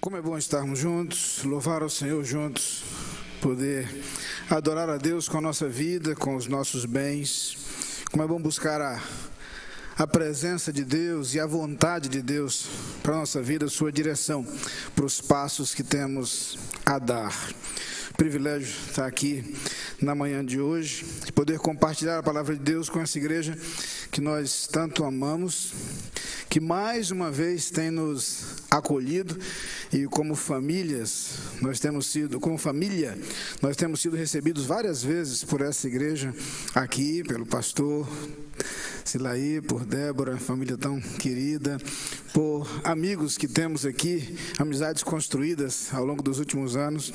Como é bom estarmos juntos, louvar ao Senhor juntos, poder adorar a Deus com a nossa vida, com os nossos bens. Como é bom buscar a presença de Deus e a vontade de Deus para a nossa vida, a sua direção, para os passos que temos a dar. Privilégio estar aqui na manhã de hoje, de poder compartilhar a palavra de Deus com essa igreja que nós tanto amamos, que mais uma vez tem nos acolhido e como família, nós temos sido recebidos várias vezes por essa igreja aqui, pelo pastor Silaí, por Débora, família tão querida, por amigos que temos aqui, amizades construídas ao longo dos últimos anos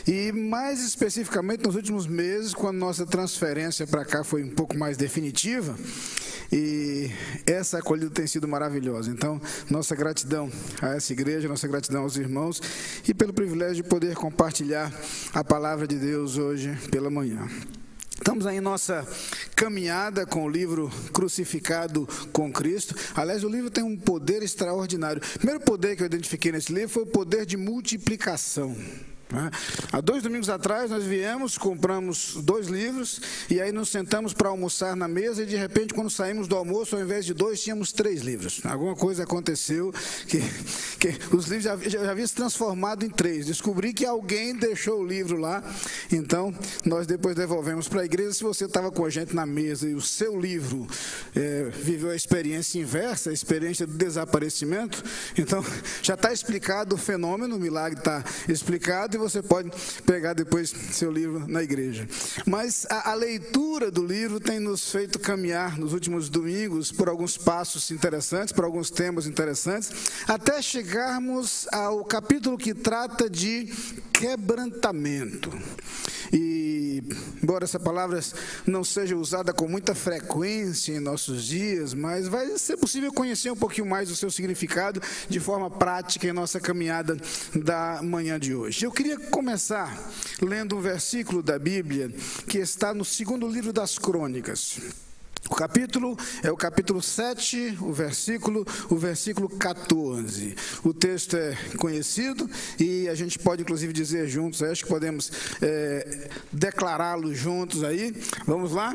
e mais especificamente nos últimos meses, quando nossa transferência para cá foi um pouco mais definitiva. E essa acolhida tem sido maravilhosa. Então, nossa gratidão a essa igreja, nossa gratidão aos irmãos e pelo privilégio de poder compartilhar a palavra de Deus hoje pela manhã. Estamos aí em nossa caminhada com o livro Crucificado com Cristo. Aliás, o livro tem um poder extraordinário. O primeiro poder que eu identifiquei nesse livro foi o poder de multiplicação. Há 2 domingos atrás nós viemos, compramos 2 livros e aí nos sentamos para almoçar na mesa e de repente quando saímos do almoço, ao invés de 2, tínhamos 3 livros. Alguma coisa aconteceu que os livros já haviam se transformado em 3. Descobri que alguém deixou o livro lá, então nós depois devolvemos para a igreja. Se você estava com a gente na mesa e o seu livro viveu a experiência inversa, a experiência do desaparecimento, então já está explicado o fenômeno, o milagre está explicado e você pode pegar depois seu livro na igreja. Mas a leitura do livro tem nos feito caminhar nos últimos domingos por alguns passos interessantes, por alguns temas interessantes, até chegarmos ao capítulo que trata de quebrantamento. E, embora essa palavra não seja usada com muita frequência em nossos dias, mas vai ser possível conhecer um pouquinho mais do seu significado de forma prática em nossa caminhada da manhã de hoje. Eu queria começar lendo um versículo da Bíblia que está no 2º livro das Crônicas. O capítulo é o capítulo 7, o versículo 14. O texto é conhecido e a gente pode inclusive dizer juntos, acho que podemos declará-lo juntos aí. Vamos lá?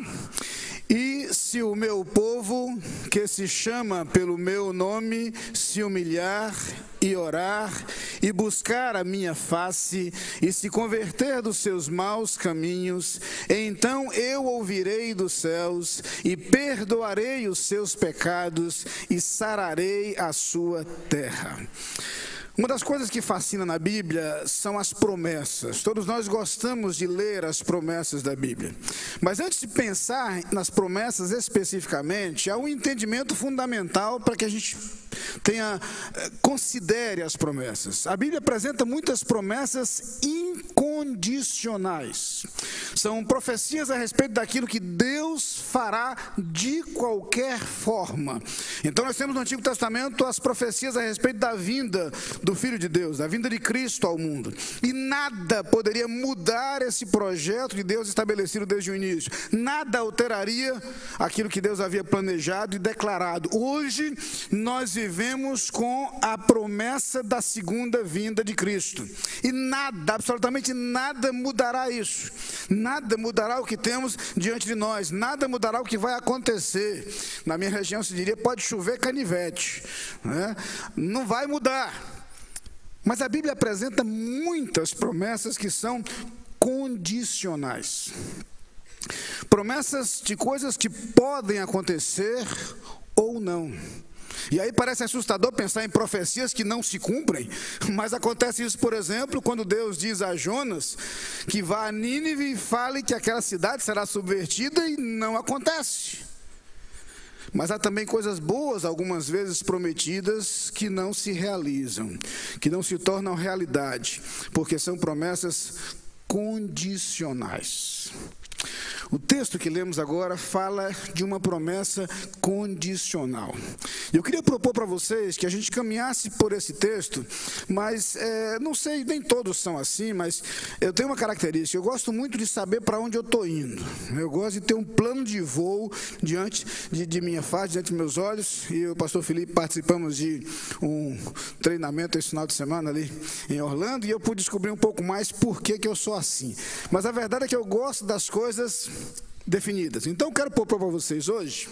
E se o meu povo, que se chama pelo meu nome, se humilhar e orar, e buscar a minha face, e se converter dos seus maus caminhos, então eu ouvirei dos céus, e perdoarei os seus pecados, e sararei a sua terra. Uma das coisas que fascina na Bíblia são as promessas. Todos nós gostamos de ler as promessas da Bíblia. Mas antes de pensar nas promessas especificamente, há um entendimento fundamental para que a gente considere as promessas. A Bíblia apresenta muitas promessas incondicionais. São profecias a respeito daquilo que Deus fará de qualquer forma. Então nós temos no Antigo Testamento as profecias a respeito da vinda do Filho de Deus, da vinda de Cristo ao mundo. E nada poderia mudar esse projeto de Deus estabelecido desde o início. Nada alteraria aquilo que Deus havia planejado e declarado. Hoje nós vivemos com a promessa da segunda vinda de Cristo. E nada, absolutamente nada mudará isso. Nada mudará o que temos diante de nós. Nada mudará o que vai acontecer. Na minha região se diria, pode chover canivete, né? Não vai mudar. Mas a Bíblia apresenta muitas promessas que são condicionais. Promessas de coisas que podem acontecer ou não. E aí parece assustador pensar em profecias que não se cumprem, mas acontece isso, por exemplo, quando Deus diz a Jonas que vá a Nínive e fale que aquela cidade será subvertida e não acontece. Mas há também coisas boas, algumas vezes prometidas, que não se realizam, que não se tornam realidade, porque são promessas condicionais. O texto que lemos agora fala de uma promessa condicional. Eu queria propor para vocês que a gente caminhasse por esse texto, mas não sei, nem todos são assim, mas eu tenho uma característica, eu gosto muito de saber para onde eu estou indo. Eu gosto de ter um plano de voo diante de minha face, diante dos meus olhos, e o pastor Felipe participamos de um treinamento esse final de semana ali em Orlando, e eu pude descobrir um pouco mais por que eu sou assim. Mas a verdade é que eu gosto das coisas definidas. Então, eu quero propor para vocês hoje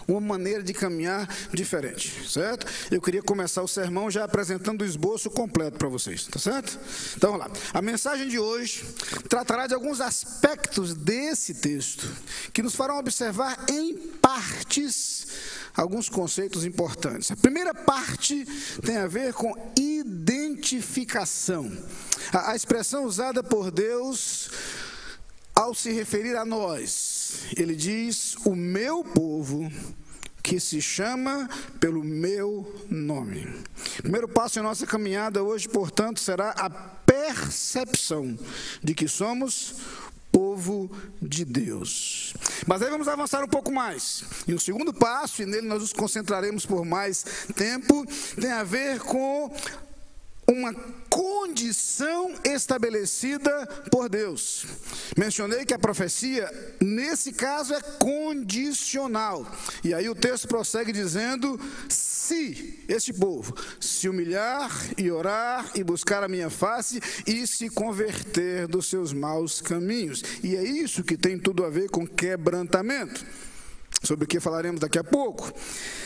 uma maneira de caminhar diferente, certo? Eu queria começar o sermão já apresentando o esboço completo para vocês, tá certo? Então, vamos lá. A mensagem de hoje tratará de alguns aspectos desse texto que nos farão observar em partes alguns conceitos importantes. A primeira parte tem a ver com identificação. A expressão usada por Deus ao se referir a nós, ele diz: o meu povo, que se chama pelo meu nome. O primeiro passo em nossa caminhada hoje, portanto, será a percepção de que somos povo de Deus. Mas aí vamos avançar um pouco mais. E o segundo passo, e nele nós nos concentraremos por mais tempo, tem a ver com uma condição estabelecida por Deus. Mencionei que a profecia, nesse caso, é condicional. E aí o texto prossegue dizendo: se este povo se humilhar e orar e buscar a minha face e se converter dos seus maus caminhos. E é isso que tem tudo a ver com quebrantamento, sobre o que falaremos daqui a pouco.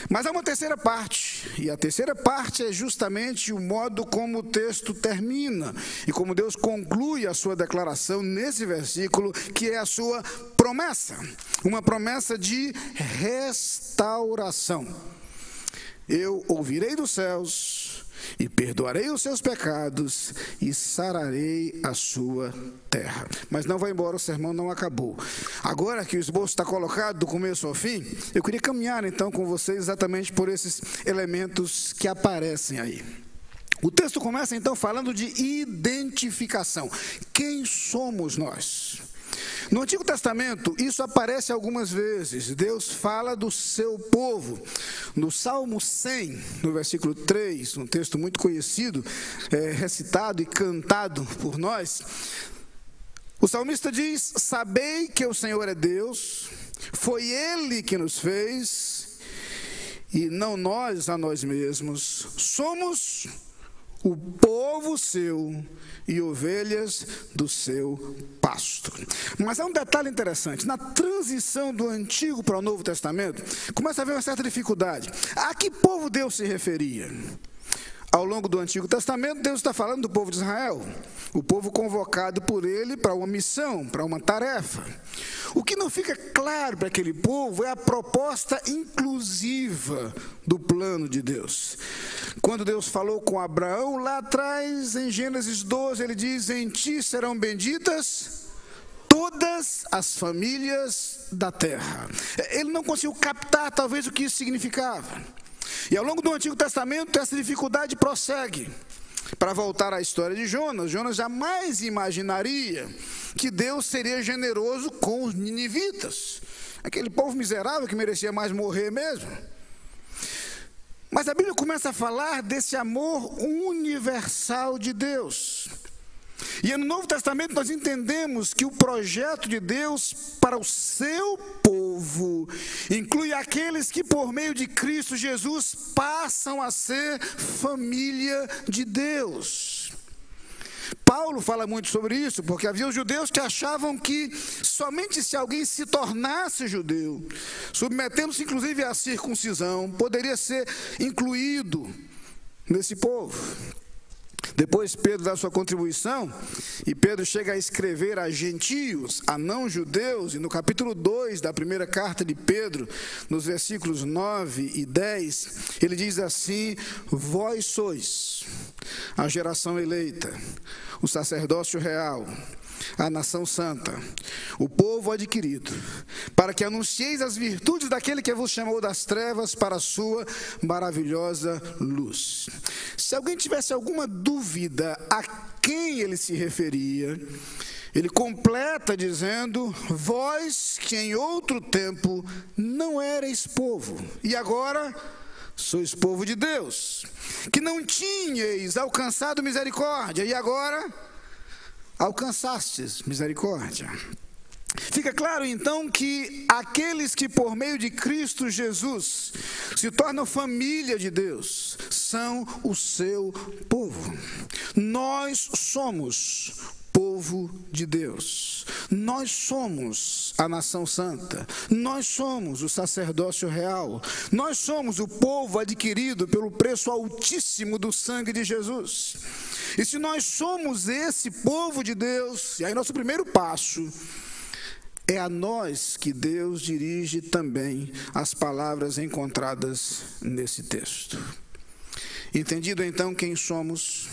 Mas há uma terceira parte, e a terceira parte é justamente o modo como o texto termina e como Deus conclui a sua declaração nesse versículo, que é a sua promessa, uma promessa de restauração. Eu ouvirei dos céus e perdoarei os seus pecados e sararei a sua terra. Mas não vai embora, o sermão não acabou. Agora que o esboço está colocado do começo ao fim, eu queria caminhar então com vocês exatamente por esses elementos que aparecem aí. O texto começa então falando de identificação. Quem somos nós? No Antigo Testamento, isso aparece algumas vezes. Deus fala do seu povo. No Salmo 100, no versículo 3, um texto muito conhecido, recitado e cantado por nós, o salmista diz: sabei que o Senhor é Deus, foi Ele que nos fez, e não nós a nós mesmos. Somos o povo seu e ovelhas do seu pasto. Mas há um detalhe interessante: na transição do Antigo para o Novo Testamento, começa a haver uma certa dificuldade. A que povo Deus se referia? Ao longo do Antigo Testamento, Deus está falando do povo de Israel, o povo convocado por Ele para uma missão, para uma tarefa. O que não fica claro para aquele povo é a proposta inclusiva do plano de Deus. Quando Deus falou com Abraão, lá atrás, em Gênesis 12, ele diz: em ti serão benditas todas as famílias da terra. Ele não conseguiu captar, talvez, o que isso significava. E ao longo do Antigo Testamento, essa dificuldade prossegue. Para voltar à história de Jonas, Jonas jamais imaginaria que Deus seria generoso com os ninivitas, aquele povo miserável que merecia mais morrer mesmo. Mas a Bíblia começa a falar desse amor universal de Deus. E no Novo Testamento nós entendemos que o projeto de Deus para o seu povo inclui aqueles que por meio de Cristo Jesus passam a ser família de Deus. Paulo fala muito sobre isso, porque havia os judeus que achavam que somente se alguém se tornasse judeu, submetendo-se inclusive à circuncisão, poderia ser incluído nesse povo. Depois Pedro dá sua contribuição, e Pedro chega a escrever a gentios, a não-judeus, e no capítulo 2 da primeira carta de Pedro, nos versículos 9 e 10, ele diz assim: vós sois a geração eleita, o sacerdócio real, a nação santa, o povo adquirido, para que anuncieis as virtudes daquele que vos chamou das trevas para a sua maravilhosa luz. Se alguém tivesse alguma dúvida a quem ele se referia, ele completa dizendo: vós que em outro tempo não erais povo, e agora sois povo de Deus, que não tinhais alcançado misericórdia, e agora alcançastes misericórdia. Fica claro então que aqueles que por meio de Cristo Jesus se tornam família de Deus, são o seu povo. Nós somos povo de Deus, nós somos a nação santa, nós somos o sacerdócio real, nós somos o povo adquirido pelo preço altíssimo do sangue de Jesus. E se nós somos esse povo de Deus, e aí nosso primeiro passo é a nós que Deus dirige também as palavras encontradas nesse texto. Entendido então quem somos,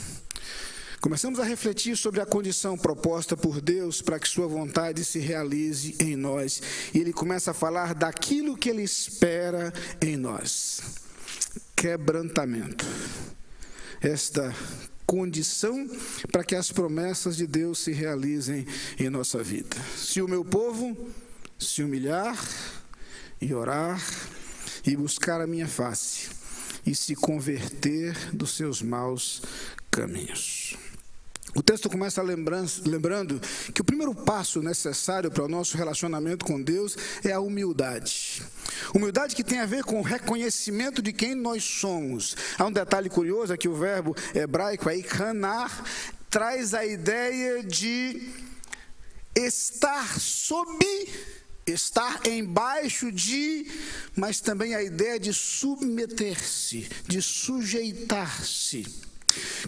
começamos a refletir sobre a condição proposta por Deus para que sua vontade se realize em nós. E ele começa a falar daquilo que ele espera em nós. Quebrantamento. Esta condição para que as promessas de Deus se realizem em nossa vida. Se o meu povo se humilhar e orar e buscar a minha face e se converter dos seus maus caminhos. O texto começa lembrando que o primeiro passo necessário para o nosso relacionamento com Deus é a humildade. Humildade que tem a ver com o reconhecimento de quem nós somos. Há um detalhe curioso, é que o verbo hebraico aí, kanar, traz a ideia de estar sob, estar embaixo de, mas também a ideia de submeter-se, de sujeitar-se.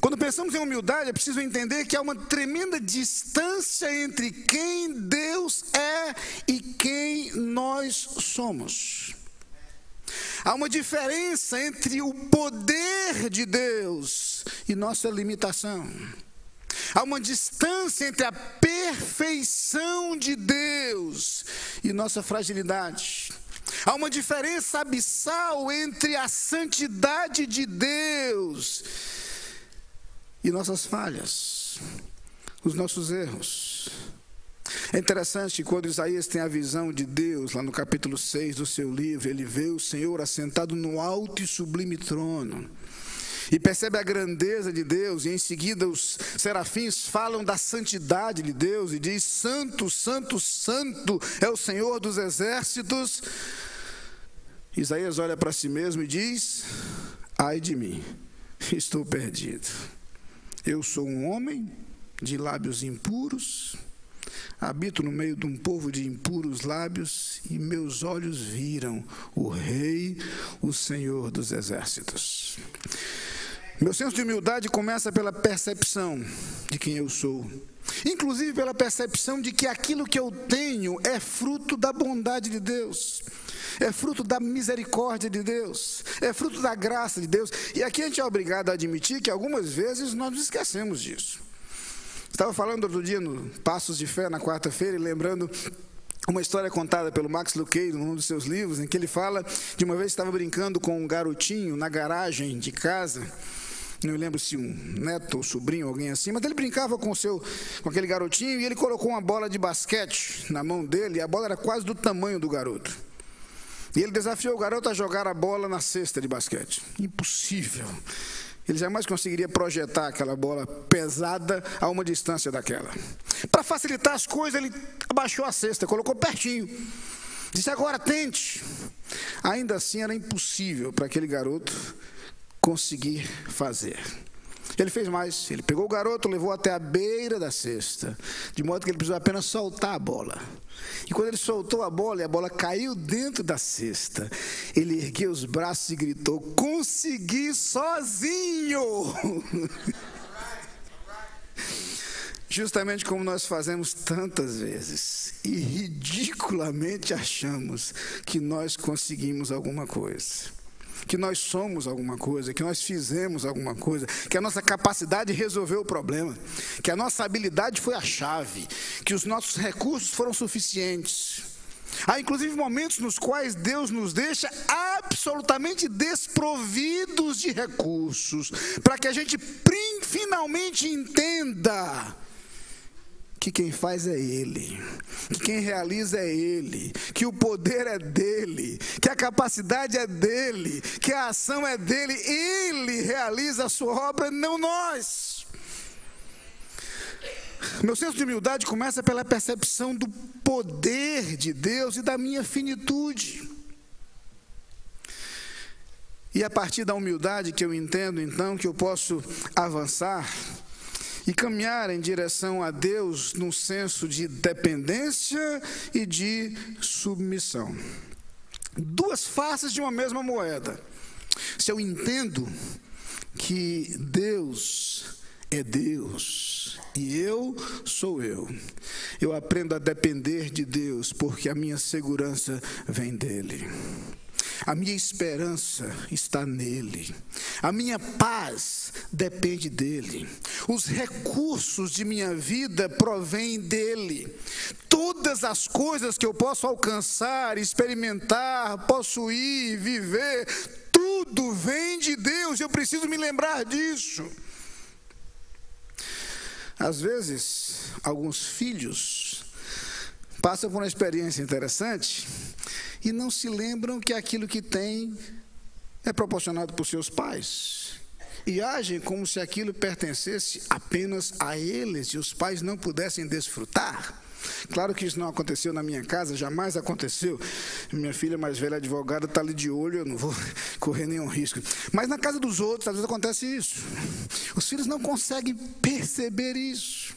Quando pensamos em humildade, é preciso entender que há uma tremenda distância entre quem Deus é e quem nós somos. Há uma diferença entre o poder de Deus e nossa limitação. Há uma distância entre a perfeição de Deus e nossa fragilidade. Há uma diferença abissal entre a santidade de Deus e nossas falhas, os nossos erros. É interessante quando Isaías tem a visão de Deus, lá no capítulo 6 do seu livro, ele vê o Senhor assentado no alto e sublime trono, e percebe a grandeza de Deus, e em seguida os serafins falam da santidade de Deus, e diz: santo, santo, santo é o Senhor dos exércitos. Isaías olha para si mesmo e diz: ai de mim, estou perdido. Eu sou um homem de lábios impuros, habito no meio de um povo de impuros lábios, e meus olhos viram o Rei, o Senhor dos exércitos. Meu senso de humildade começa pela percepção de quem eu sou, inclusive pela percepção de que aquilo que eu tenho é fruto da bondade de Deus, é fruto da misericórdia de Deus, é fruto da graça de Deus. E aqui a gente é obrigado a admitir que algumas vezes nós nos esquecemos disso. Estava falando outro dia no Passos de Fé, na quarta-feira, e lembrando uma história contada pelo Max Lucado num dos seus livros, em que ele fala de uma vez que estava brincando com um garotinho na garagem de casa. Não me lembro se um neto ou sobrinho, alguém assim, mas ele brincava com aquele garotinho, e ele colocou uma bola de basquete na mão dele, e a bola era quase do tamanho do garoto. E ele desafiou o garoto a jogar a bola na cesta de basquete. Impossível. Ele jamais conseguiria projetar aquela bola pesada a uma distância daquela. Para facilitar as coisas, ele abaixou a cesta, colocou pertinho. Disse: agora tente. Ainda assim era impossível para aquele garoto conseguir fazer. Ele fez mais, ele pegou o garoto, levou até a beira da cesta, de modo que ele precisou apenas soltar a bola. E quando ele soltou a bola e a bola caiu dentro da cesta, ele ergueu os braços e gritou: consegui sozinho! Justamente como nós fazemos tantas vezes, e ridiculamente achamos que nós conseguimos alguma coisa, que nós somos alguma coisa, que nós fizemos alguma coisa, que a nossa capacidade resolveu o problema, que a nossa habilidade foi a chave, que os nossos recursos foram suficientes. Há inclusive momentos nos quais Deus nos deixa absolutamente desprovidos de recursos, para que a gente finalmente entenda que quem faz é Ele, que quem realiza é Ele, que o poder é dEle, que a capacidade é dEle, que a ação é dEle. Ele realiza a sua obra, não nós. Meu senso de humildade começa pela percepção do poder de Deus e da minha finitude. E a partir da humildade que eu entendo, então, que eu posso avançar e caminhar em direção a Deus num senso de dependência e de submissão. Duas faces de uma mesma moeda. Se eu entendo que Deus é Deus e eu sou eu aprendo a depender de Deus, porque a minha segurança vem dEle. A minha esperança está nele. A minha paz depende dele. Os recursos de minha vida provêm dele. Todas as coisas que eu posso alcançar, experimentar, possuir, viver, tudo vem de Deus. Eu preciso me lembrar disso. Às vezes, alguns filhos passam por uma experiência interessante e não se lembram que aquilo que têm é proporcionado por seus pais. E agem como se aquilo pertencesse apenas a eles e os pais não pudessem desfrutar. Claro que isso não aconteceu na minha casa, jamais aconteceu. Minha filha mais velha, advogada, está ali de olho, eu não vou correr nenhum risco. Mas na casa dos outros, às vezes acontece isso. Os filhos não conseguem perceber isso.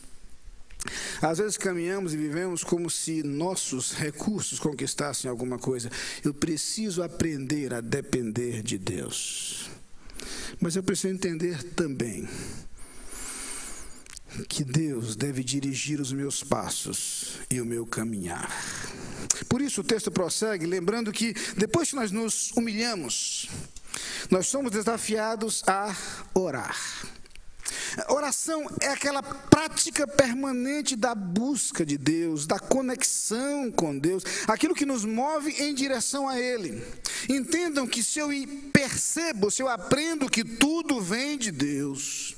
Às vezes caminhamos e vivemos como se nossos recursos conquistassem alguma coisa. Eu preciso aprender a depender de Deus. Mas eu preciso entender também que Deus deve dirigir os meus passos e o meu caminhar. Por isso o texto prossegue, lembrando que depois que nós nos humilhamos, nós somos desafiados a orar. Oração é aquela prática permanente da busca de Deus, da conexão com Deus, aquilo que nos move em direção a Ele. Entendam que se eu percebo, se eu aprendo que tudo vem de Deus,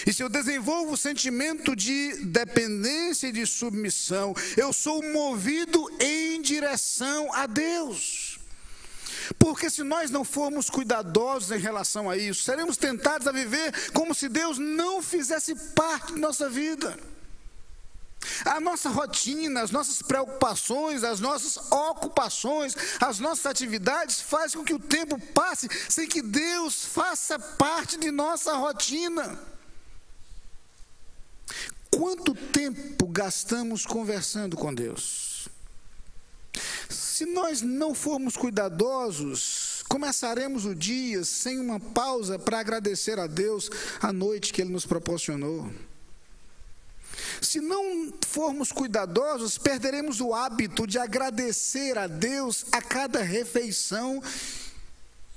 e se eu desenvolvo o sentimento de dependência e de submissão, eu sou movido em direção a Deus. Porque se nós não formos cuidadosos em relação a isso, seremos tentados a viver como se Deus não fizesse parte de nossa vida. A nossa rotina, as nossas preocupações, as nossas ocupações, as nossas atividades fazem com que o tempo passe sem que Deus faça parte de nossa rotina. Quanto tempo gastamos conversando com Deus? Se nós não formos cuidadosos, começaremos o dia sem uma pausa para agradecer a Deus a noite que Ele nos proporcionou. Se não formos cuidadosos, perderemos o hábito de agradecer a Deus a cada refeição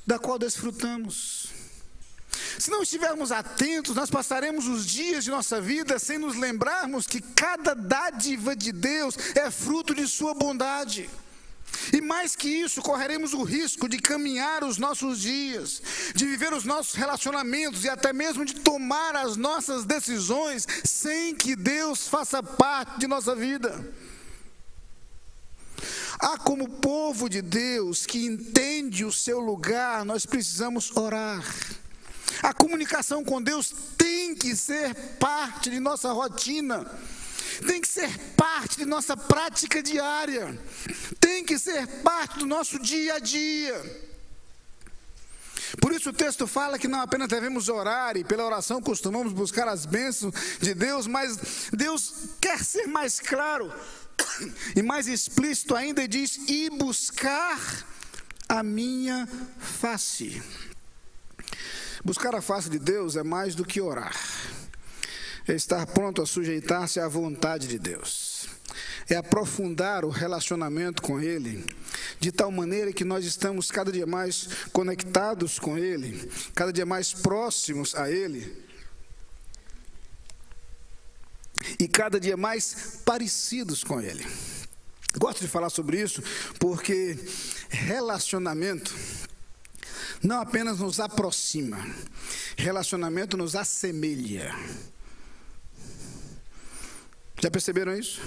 da qual desfrutamos. Se não estivermos atentos, nós passaremos os dias de nossa vida sem nos lembrarmos que cada dádiva de Deus é fruto de sua bondade. E mais que isso, correremos o risco de caminhar os nossos dias, de viver os nossos relacionamentos e até mesmo de tomar as nossas decisões sem que Deus faça parte de nossa vida. Como povo de Deus que entende o seu lugar, nós precisamos orar. A comunicação com Deus tem que ser parte de nossa rotina. Tem que ser parte de nossa prática diária. Tem que ser parte do nosso dia a dia. Por isso o texto fala que não apenas devemos orar, e pela oração costumamos buscar as bênçãos de Deus, mas Deus quer ser mais claro e mais explícito ainda, e diz: e buscar a minha face. Buscar a face de Deus é mais do que orar. É estar pronto a sujeitar-se à vontade de Deus. É aprofundar o relacionamento com Ele, de tal maneira que nós estamos cada dia mais conectados com Ele, cada dia mais próximos a Ele, e cada dia mais parecidos com Ele. Gosto de falar sobre isso porque relacionamento não apenas nos aproxima, relacionamento nos assemelha. Já perceberam isso?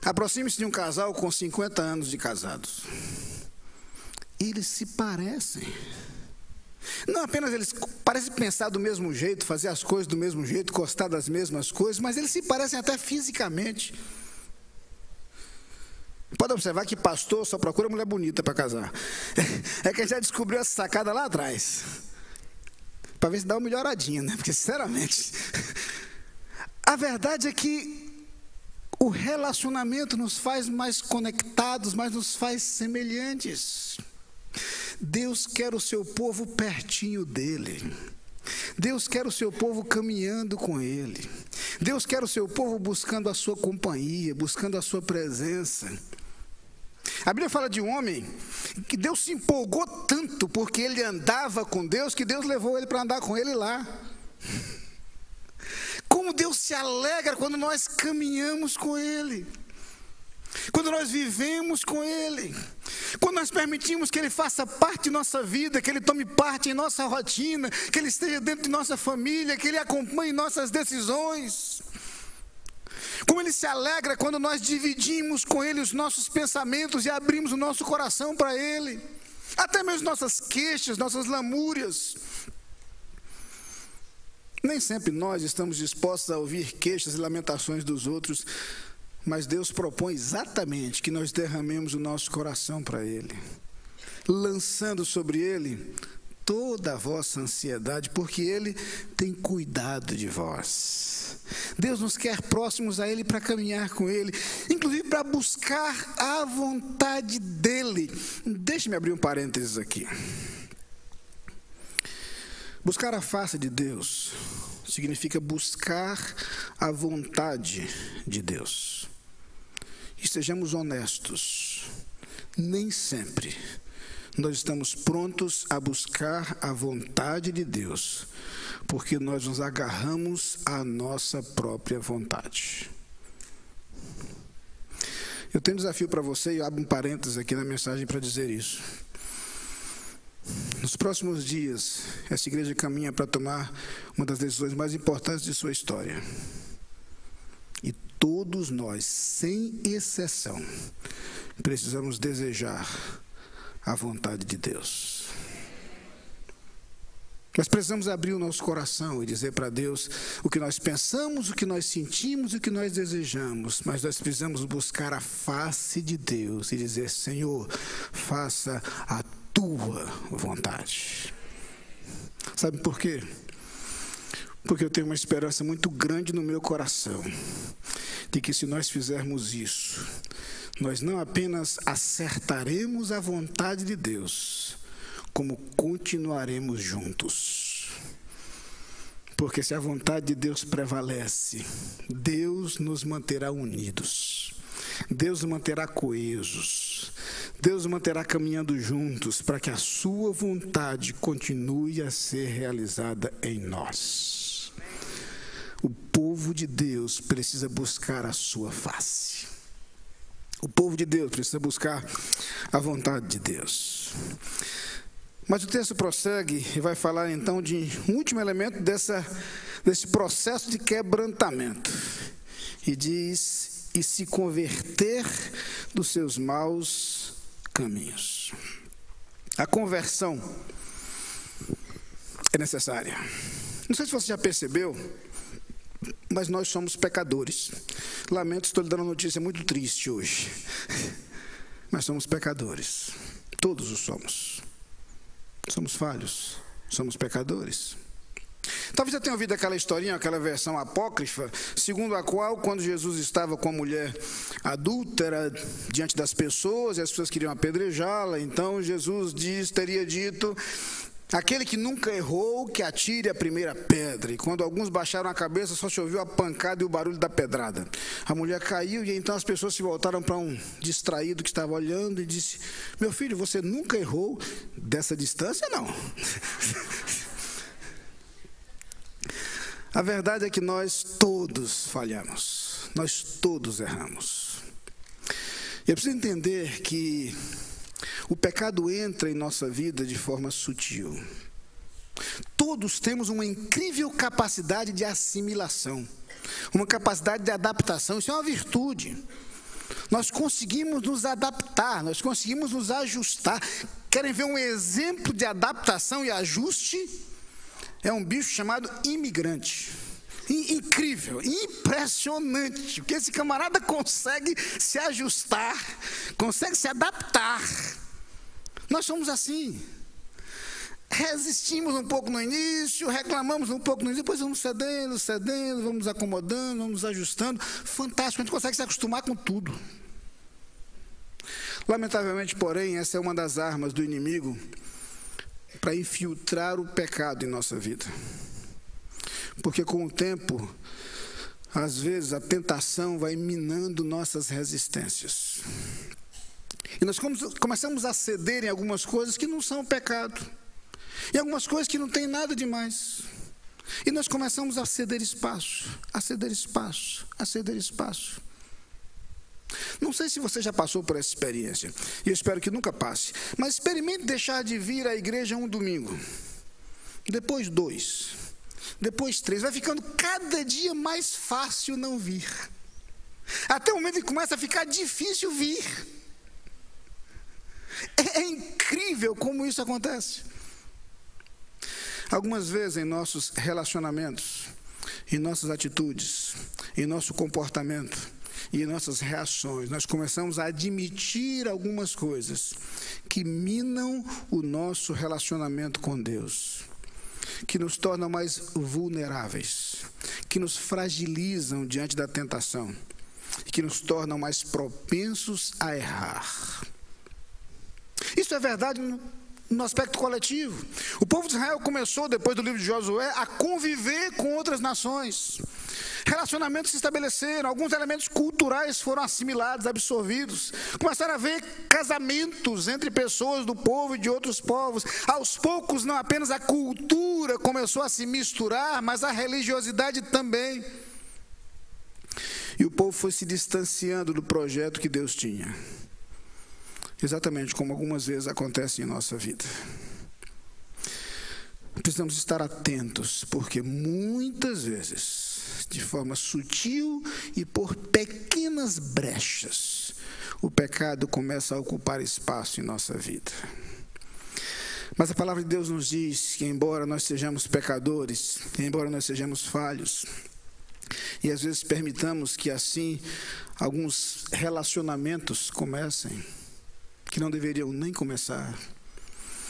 Aproxime-se de um casal com 50 anos de casados. Eles se parecem. Não apenas eles parecem pensar do mesmo jeito, fazer as coisas do mesmo jeito, gostar das mesmas coisas, mas eles se parecem até fisicamente. Pode observar que pastor só procura mulher bonita para casar. É que a gente já descobriu essa sacada lá atrás. Para ver se dá uma melhoradinha, né? Porque, sinceramente, a verdade é que o relacionamento nos faz mais conectados, mas nos faz semelhantes. Deus quer o seu povo pertinho dele. Deus quer o seu povo caminhando com ele. Deus quer o seu povo buscando a sua companhia, buscando a sua presença. A Bíblia fala de um homem que Deus se empolgou tanto porque ele andava com Deus, que Deus levou ele para andar com ele lá. Como Deus se alegra quando nós caminhamos com ele, quando nós vivemos com ele, quando nós permitimos que ele faça parte de nossa vida, que ele tome parte em nossa rotina, que ele esteja dentro de nossa família, que ele acompanhe nossas decisões. Como ele se alegra quando nós dividimos com ele os nossos pensamentos e abrimos o nosso coração para ele, até mesmo nossas queixas, nossas lamúrias. Nem sempre nós estamos dispostos a ouvir queixas e lamentações dos outros, mas Deus propõe exatamente que nós derramemos o nosso coração para ele, lançando sobre ele toda a vossa ansiedade, porque ele tem cuidado de vós. Deus nos quer próximos a ele para caminhar com ele, inclusive para buscar a vontade dele. Deixe-me abrir um parênteses aqui. Buscar a face de Deus significa buscar a vontade de Deus. E sejamos honestos, nem sempre nós estamos prontos a buscar a vontade de Deus, porque nós nos agarramos à nossa própria vontade. Eu tenho um desafio para você, e eu abro um parênteses aqui na mensagem para dizer isso. Nos próximos dias, essa igreja caminha para tomar uma das decisões mais importantes de sua história. E todos nós, sem exceção, precisamos desejar a vontade de Deus. Nós precisamos abrir o nosso coração e dizer para Deus o que nós pensamos, o que nós sentimos, o que nós desejamos. Mas nós precisamos buscar a face de Deus e dizer: Senhor, faça a tua vontade. Sabe por quê? Porque eu tenho uma esperança muito grande no meu coração de que, se nós fizermos isso, nós não apenas acertaremos a vontade de Deus, como continuaremos juntos. Porque se a vontade de Deus prevalece, Deus nos manterá unidos, Deus nos manterá coesos, Deus nos manterá caminhando juntos, para que a sua vontade continue a ser realizada em nós. O povo de Deus precisa buscar a sua face. O povo de Deus precisa buscar a vontade de Deus. Mas o texto prossegue e vai falar então de um último elemento desse processo de quebrantamento. E diz: e se converter dos seus maus caminhos. A conversão é necessária. Não sei se você já percebeu, mas nós somos pecadores. Lamento, estou lhe dando uma notícia muito triste hoje. Mas somos pecadores. Todos o somos. Somos falhos, somos pecadores. Talvez você tenha ouvido aquela historinha, aquela versão apócrifa, segundo a qual, quando Jesus estava com a mulher adúltera diante das pessoas, e as pessoas queriam apedrejá-la, então Jesus teria dito: aquele que nunca errou, que atire a primeira pedra. E quando alguns baixaram a cabeça, só se ouviu a pancada e o barulho da pedrada. A mulher caiu, e então as pessoas se voltaram para um distraído que estava olhando e disse: meu filho, você nunca errou dessa distância, não? A verdade é que nós todos falhamos, nós todos erramos. E é preciso entender que o pecado entra em nossa vida de forma sutil. todos temos uma incrível capacidade de assimilação, uma capacidade de adaptação. Isso é uma virtude. Nós conseguimos nos adaptar, nós conseguimos nos ajustar. Querem ver um exemplo de adaptação e ajuste? É um bicho chamado imigrante. Incrível, impressionante, porque esse camarada consegue se ajustar, consegue se adaptar. Nós somos assim. Resistimos um pouco no início, reclamamos um pouco no início, depois vamos cedendo, vamos acomodando, vamos ajustando. Fantástico, a gente consegue se acostumar com tudo. Lamentavelmente, porém, essa é uma das armas do inimigo para infiltrar o pecado em nossa vida. Porque com o tempo, às vezes, a tentação vai minando nossas resistências. E nós começamos a ceder em algumas coisas que não são pecado. E algumas coisas que não tem nada de mais. E nós começamos a ceder espaço, a ceder espaço, a ceder espaço. Não sei se você já passou por essa experiência, e eu espero que nunca passe, mas experimente deixar de vir à igreja um domingo, depois 2, depois 3, vai ficando cada dia mais fácil não vir, até o momento que começa a ficar difícil vir. É incrível como isso acontece. Algumas vezes em nossos relacionamentos, em nossas atitudes, em nosso comportamento e em nossas reações, nós começamos a admitir algumas coisas que minam o nosso relacionamento com Deus, que nos tornam mais vulneráveis, que nos fragilizam diante da tentação e que nos tornam mais propensos a errar. Isso é verdade no aspecto coletivo. O povo de Israel começou, depois do livro de Josué, a conviver com outras nações. Relacionamentos se estabeleceram, alguns elementos culturais foram assimilados, absorvidos. Começaram a haver casamentos entre pessoas do povo e de outros povos. Aos poucos, não apenas a cultura começou a se misturar, mas a religiosidade também. E o povo foi se distanciando do projeto que Deus tinha. Exatamente como algumas vezes acontece em nossa vida. Precisamos estar atentos, porque muitas vezes, de forma sutil e por pequenas brechas, o pecado começa a ocupar espaço em nossa vida. Mas a palavra de Deus nos diz que, embora nós sejamos pecadores, embora nós sejamos falhos, e às vezes permitamos que assim alguns relacionamentos comecem, que não deveriam nem começar,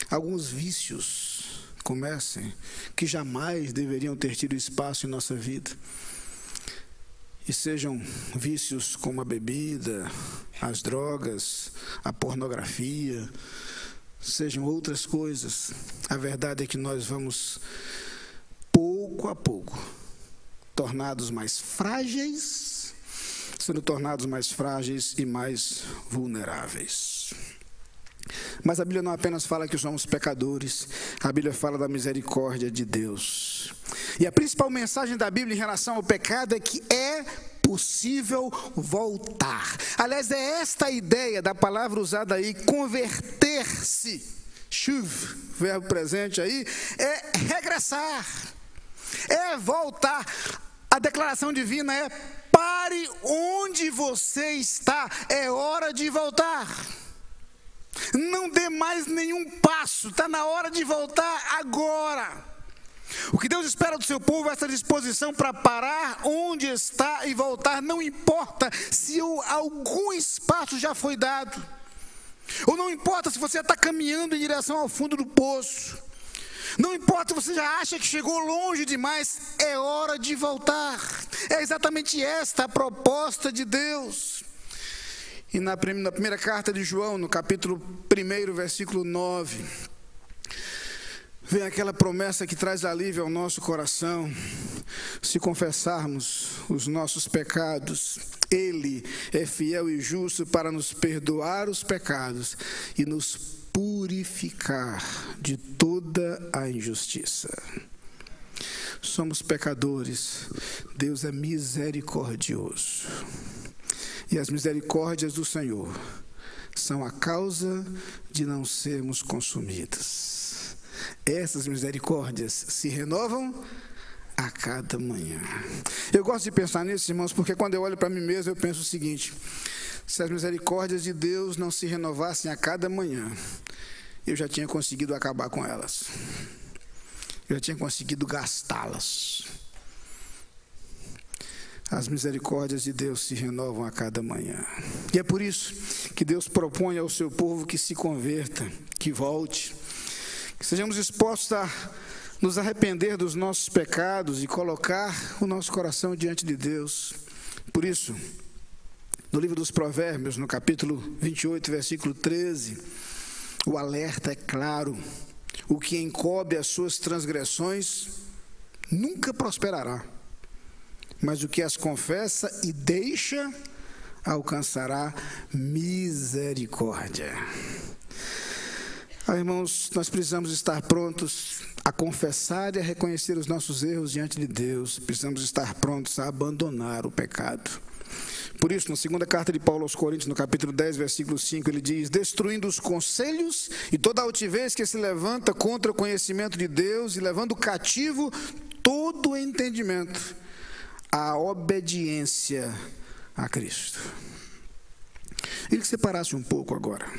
alguns vícios comecem, que jamais deveriam ter tido espaço em nossa vida, e sejam vícios como a bebida, as drogas, a pornografia, sejam outras coisas. A verdade é que nós vamos, pouco a pouco, tornados mais frágeis, sendo tornados mais frágeis e mais vulneráveis. Mas a Bíblia não apenas fala que somos pecadores, a Bíblia fala da misericórdia de Deus. E a principal mensagem da Bíblia em relação ao pecado é que é possível voltar. Aliás, é esta a ideia da palavra usada aí, converter-se. Shuv, verbo presente aí, é regressar, é voltar. A declaração divina é: pare onde você está, é hora de voltar. Não dê mais nenhum passo, está na hora de voltar agora. O que Deus espera do seu povo é essa disposição para parar onde está e voltar, não importa se algum espaço já foi dado, ou não importa se você está caminhando em direção ao fundo do poço, não importa se você já acha que chegou longe demais, é hora de voltar. É exatamente esta a proposta de Deus. E na primeira carta de João, no capítulo 1, versículo 9, vem aquela promessa que traz alívio ao nosso coração. Se confessarmos os nossos pecados, Ele é fiel e justo para nos perdoar os pecados e nos purificar de toda a injustiça. Somos pecadores, Deus é misericordioso. E as misericórdias do Senhor são a causa de não sermos consumidos. essas misericórdias se renovam a cada manhã. Eu gosto de pensar nisso, irmãos, porque quando eu olho para mim mesmo, eu penso o seguinte: se as misericórdias de Deus não se renovassem a cada manhã, eu já tinha conseguido acabar com elas. Eu já tinha conseguido gastá-las. As misericórdias de Deus se renovam a cada manhã. E é por isso que Deus propõe ao seu povo que se converta, que volte, que sejamos dispostos a nos arrepender dos nossos pecados e colocar o nosso coração diante de Deus. Por isso, no livro dos Provérbios, no capítulo 28, versículo 13, o alerta é claro: o que encobre as suas transgressões nunca prosperará, mas o que as confessa e deixa alcançará misericórdia. Irmãos, nós precisamos estar prontos a confessar e a reconhecer os nossos erros diante de Deus. Precisamos estar prontos a abandonar o pecado. Por isso, na segunda carta de Paulo aos Coríntios, no capítulo 10, versículo 5, ele diz: destruindo os conselhos e toda altivez que se levanta contra o conhecimento de Deus, e levando cativo todo o entendimento à obediência a Cristo. Eu queria que você parasse um pouco agora.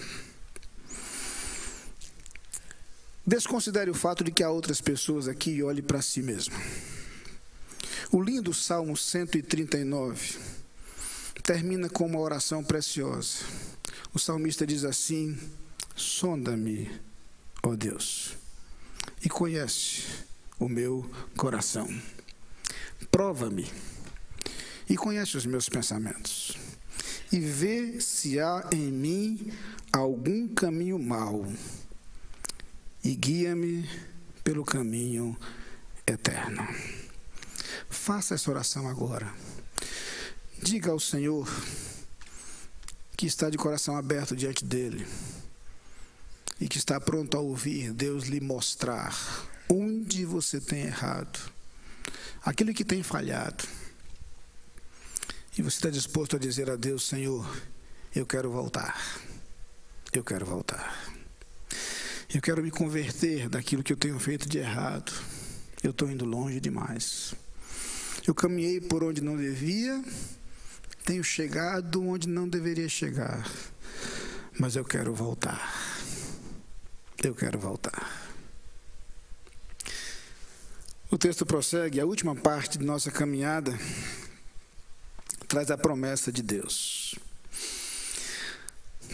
Desconsidere o fato de que há outras pessoas aqui e olhe para si mesmo. O lindo Salmo 139 termina com uma oração preciosa. O salmista diz assim: sonda-me, ó Deus, e conhece o meu coração. Prova-me e conhece os meus pensamentos, e vê se há em mim algum caminho mau, e guia-me pelo caminho eterno. Faça essa oração agora. Diga ao Senhor que está de coração aberto diante dele e que está pronto a ouvir Deus lhe mostrar onde você tem errado, aquilo que tem falhado. E você está disposto a dizer a Deus: Senhor, eu quero voltar. Eu quero voltar. Eu quero me converter daquilo que eu tenho feito de errado. Eu estou indo longe demais. Eu caminhei por onde não devia, tenho chegado onde não deveria chegar, mas eu quero voltar. Eu quero voltar. O texto prossegue, a última parte de nossa caminhada traz a promessa de Deus.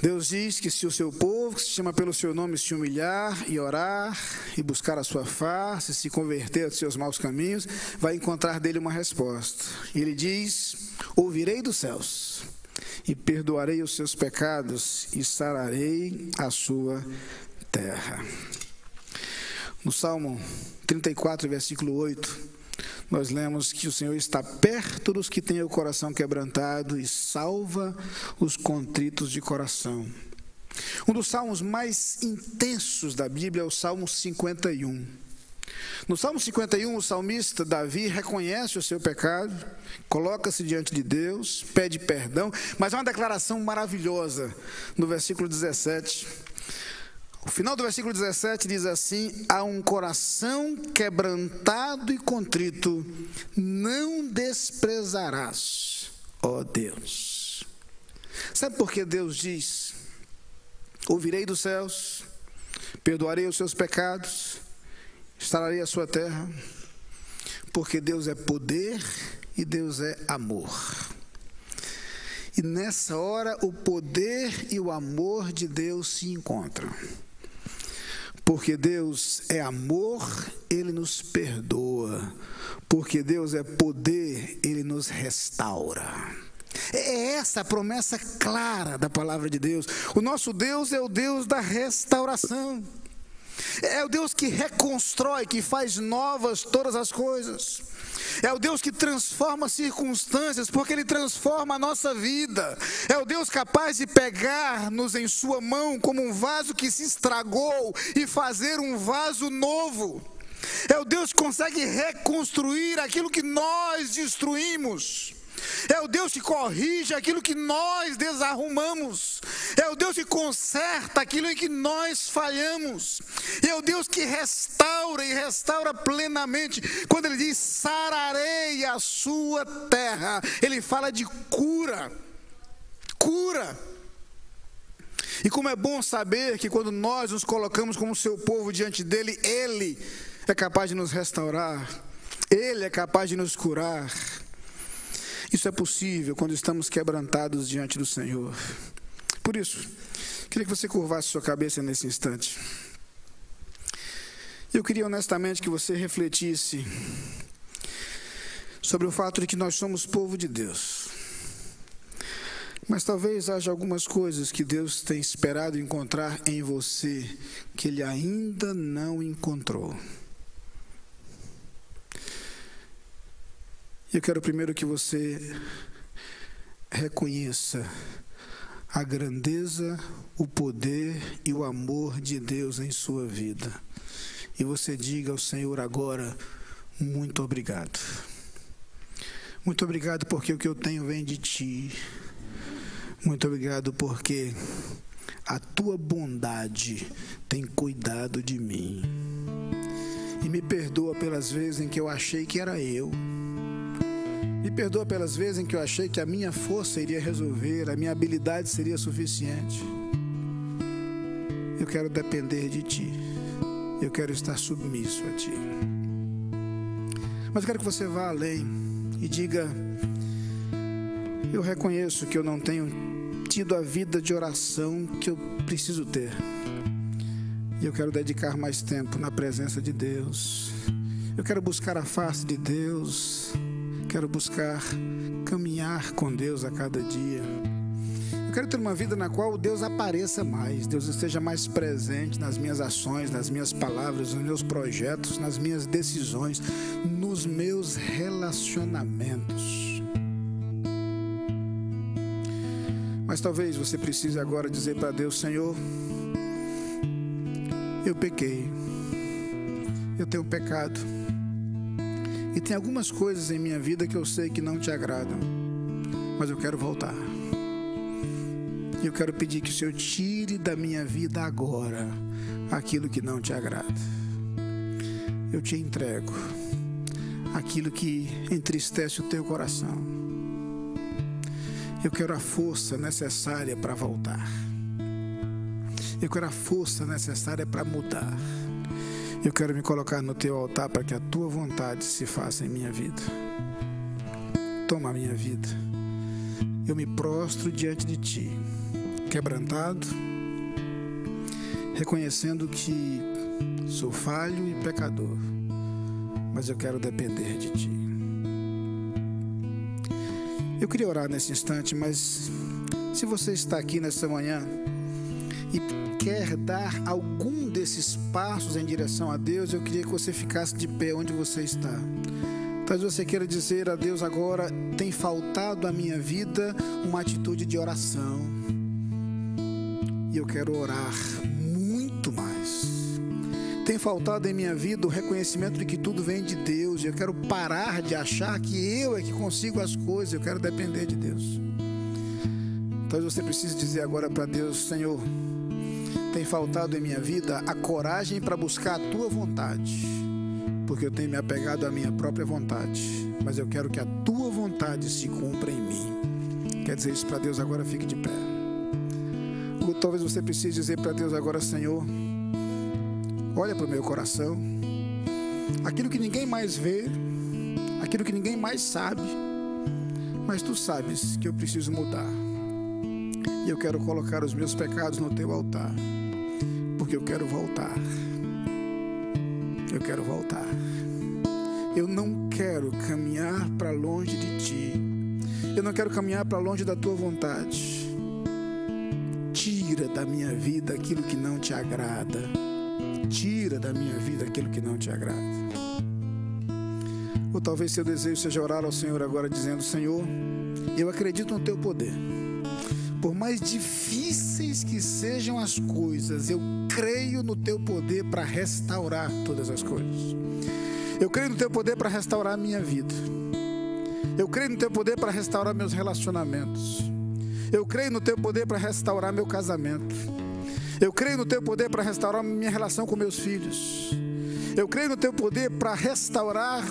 Deus diz que se o seu povo, que se chama pelo seu nome, se humilhar e orar e buscar a sua face, se converter dos seus maus caminhos, vai encontrar dele uma resposta. Ele diz: ouvirei dos céus e perdoarei os seus pecados e sararei a sua terra. No Salmo 34, versículo 8, nós lemos que o Senhor está perto dos que têm o coração quebrantado e salva os contritos de coração. Um dos salmos mais intensos da Bíblia é o Salmo 51. No Salmo 51, o salmista Davi reconhece o seu pecado, coloca-se diante de Deus, pede perdão, mas há uma declaração maravilhosa no versículo 17. O final do versículo 17 diz assim: a um coração quebrantado e contrito não desprezarás, ó Deus. Sabe por que Deus diz: ouvirei dos céus, perdoarei os seus pecados, sararei a sua terra? Porque Deus é poder e Deus é amor. E nessa hora o poder e o amor de Deus se encontram. Porque Deus é amor, Ele nos perdoa. Porque Deus é poder, Ele nos restaura. É essa a promessa clara da palavra de Deus. O nosso Deus é o Deus da restauração. É o Deus que reconstrói, que faz novas todas as coisas. É o Deus que transforma circunstâncias, porque Ele transforma a nossa vida. É o Deus capaz de pegar-nos em sua mão como um vaso que se estragou e fazer um vaso novo. É o Deus que consegue reconstruir aquilo que nós destruímos. É o Deus que corrige aquilo que nós desarrumamos. É o Deus que conserta aquilo em que nós falhamos. É o Deus que restaura e restaura plenamente. Quando ele diz: sararei a sua terra, ele fala de cura. Cura. E como é bom saber que quando nós nos colocamos como seu povo diante dele, ele é capaz de nos restaurar, ele é capaz de nos curar. Isso é possível quando estamos quebrantados diante do Senhor. Por isso, queria que você curvasse sua cabeça nesse instante. Eu queria honestamente que você refletisse sobre o fato de que nós somos povo de Deus. Mas talvez haja algumas coisas que Deus tem esperado encontrar em você que Ele ainda não encontrou. Eu quero primeiro que você reconheça a grandeza, o poder e o amor de Deus em sua vida. E você diga ao Senhor agora: muito obrigado. Muito obrigado porque o que eu tenho vem de Ti. Muito obrigado porque a Tua bondade tem cuidado de mim. E me perdoa pelas vezes em que eu achei que era eu. Me perdoa pelas vezes em que eu achei que a minha força iria resolver, a minha habilidade seria suficiente. Eu quero depender de Ti. Eu quero estar submisso a Ti. Mas eu quero que você vá além e diga: eu reconheço que eu não tenho tido a vida de oração que eu preciso ter. E eu quero dedicar mais tempo na presença de Deus. Eu quero buscar a face de Deus. Quero buscar caminhar com Deus a cada dia. Eu quero ter uma vida na qual Deus apareça mais, Deus esteja mais presente nas minhas ações, nas minhas palavras, nos meus projetos, nas minhas decisões, nos meus relacionamentos. Mas talvez você precise agora dizer para Deus: Senhor, eu pequei, eu tenho pecado, e tem algumas coisas em minha vida que eu sei que não te agradam, mas eu quero voltar. E eu quero pedir que o Senhor tire da minha vida agora aquilo que não te agrada. Eu te entrego aquilo que entristece o teu coração. Eu quero a força necessária para voltar. Eu quero a força necessária para mudar. Eu quero me colocar no teu altar para que a tua vontade se faça em minha vida. Toma a minha vida. Eu me prostro diante de Ti, quebrantado, reconhecendo que sou falho e pecador, mas eu quero depender de Ti. Eu queria orar nesse instante, mas se você está aqui nessa manhã e quer dar algum desses passos em direção a Deus, eu queria que você ficasse de pé onde você está. Talvez você queira dizer a Deus agora: tem faltado à minha vida uma atitude de oração. E eu quero orar muito mais. Tem faltado em minha vida o reconhecimento de que tudo vem de Deus. Eu quero parar de achar que eu é que consigo as coisas. Eu quero depender de Deus. Talvez você precise dizer agora para Deus: Senhor, tem faltado em minha vida a coragem para buscar a Tua vontade, porque eu tenho me apegado à minha própria vontade, mas eu quero que a Tua vontade se cumpra em mim. Quer dizer isso para Deus agora? Fique de pé. Ou talvez você precise dizer para Deus agora: Senhor, olha para o meu coração, aquilo que ninguém mais vê, aquilo que ninguém mais sabe, mas Tu sabes que eu preciso mudar. E eu quero colocar os meus pecados no Teu altar, porque eu quero voltar. Eu quero voltar. Eu não quero caminhar para longe de Ti. Eu não quero caminhar para longe da Tua vontade. Tira da minha vida aquilo que não Te agrada. Tira da minha vida aquilo que não Te agrada. Ou talvez seu desejo seja orar ao Senhor agora dizendo: Senhor, eu acredito no Teu poder. Por mais difíceis que sejam as coisas, eu creio no Teu poder para restaurar todas as coisas. Eu creio no Teu poder para restaurar a minha vida. Eu creio no teu poder para restaurar meus relacionamentos. Eu creio no teu poder para restaurar meu casamento. Eu creio no teu poder para restaurar minha relação com meus filhos. Eu creio no teu poder para restaurar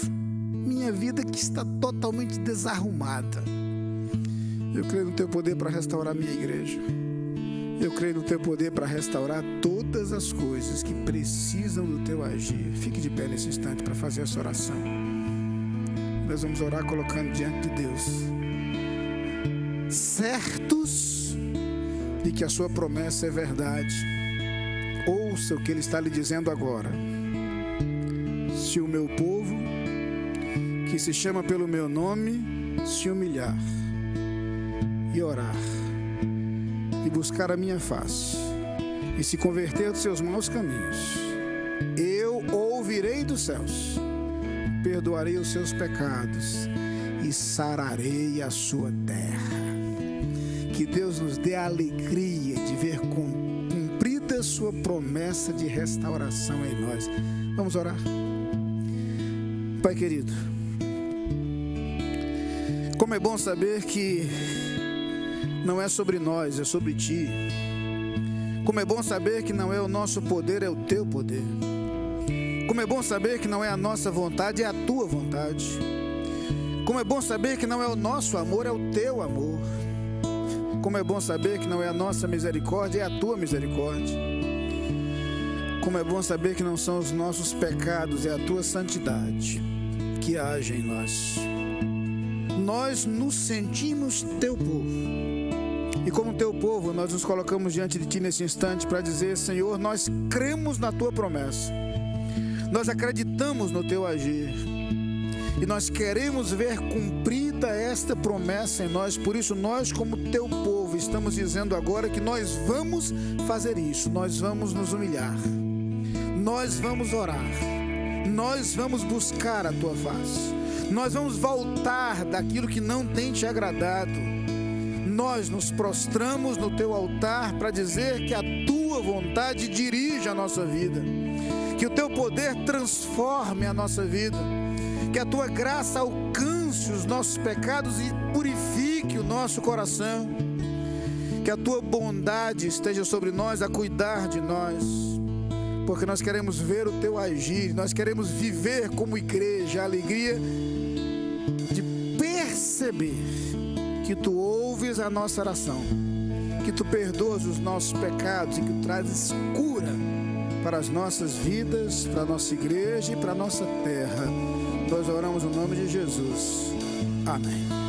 minha vida que está totalmente desarrumada. Eu creio no teu poder para restaurar minha igreja. Eu creio no teu poder para restaurar todas as coisas que precisam do teu agir. Fique de pé nesse instante para fazer essa oração. Nós vamos orar colocando diante de Deus, certos de que a sua promessa é verdade. Ouça o que Ele está lhe dizendo agora. Se o meu povo, que se chama pelo meu nome, se humilhar e orar e buscar a minha face e se converter dos seus maus caminhos, eu ouvirei dos céus, perdoarei os seus pecados e sararei a sua terra. Que Deus nos dê a alegria de ver cumprida a sua promessa de restauração em nós. Vamos orar? Pai querido, como é bom saber que não é sobre nós, é sobre Ti. Como é bom saber que não é o nosso poder, é o Teu poder. Como é bom saber que não é a nossa vontade, é a Tua vontade. Como é bom saber que não é o nosso amor, é o Teu amor. Como é bom saber que não é a nossa misericórdia, é a Tua misericórdia. Como é bom saber que não são os nossos pecados, é a Tua santidade que age em nós. Nós nos sentimos Teu povo. E como Teu povo, nós nos colocamos diante de Ti nesse instante para dizer: Senhor, nós cremos na Tua promessa. Nós acreditamos no Teu agir. E nós queremos ver cumprida esta promessa em nós. Por isso nós, como Teu povo, estamos dizendo agora que nós vamos fazer isso. Nós vamos nos humilhar. Nós vamos orar. Nós vamos buscar a Tua face. Nós vamos voltar daquilo que não tem Te agradado. Nós nos prostramos no Teu altar para dizer que a Tua vontade dirige a nossa vida. Que o Teu poder transforme a nossa vida. Que a Tua graça alcance os nossos pecados e purifique o nosso coração. Que a Tua bondade esteja sobre nós, a cuidar de nós. Porque nós queremos ver o Teu agir. Nós queremos viver como igreja a alegria de perceber que Tu ouves a nossa oração, que Tu perdoas os nossos pecados e que Tu trazes cura para as nossas vidas, para a nossa igreja e para a nossa terra. Nós oramos no nome de Jesus. Amém.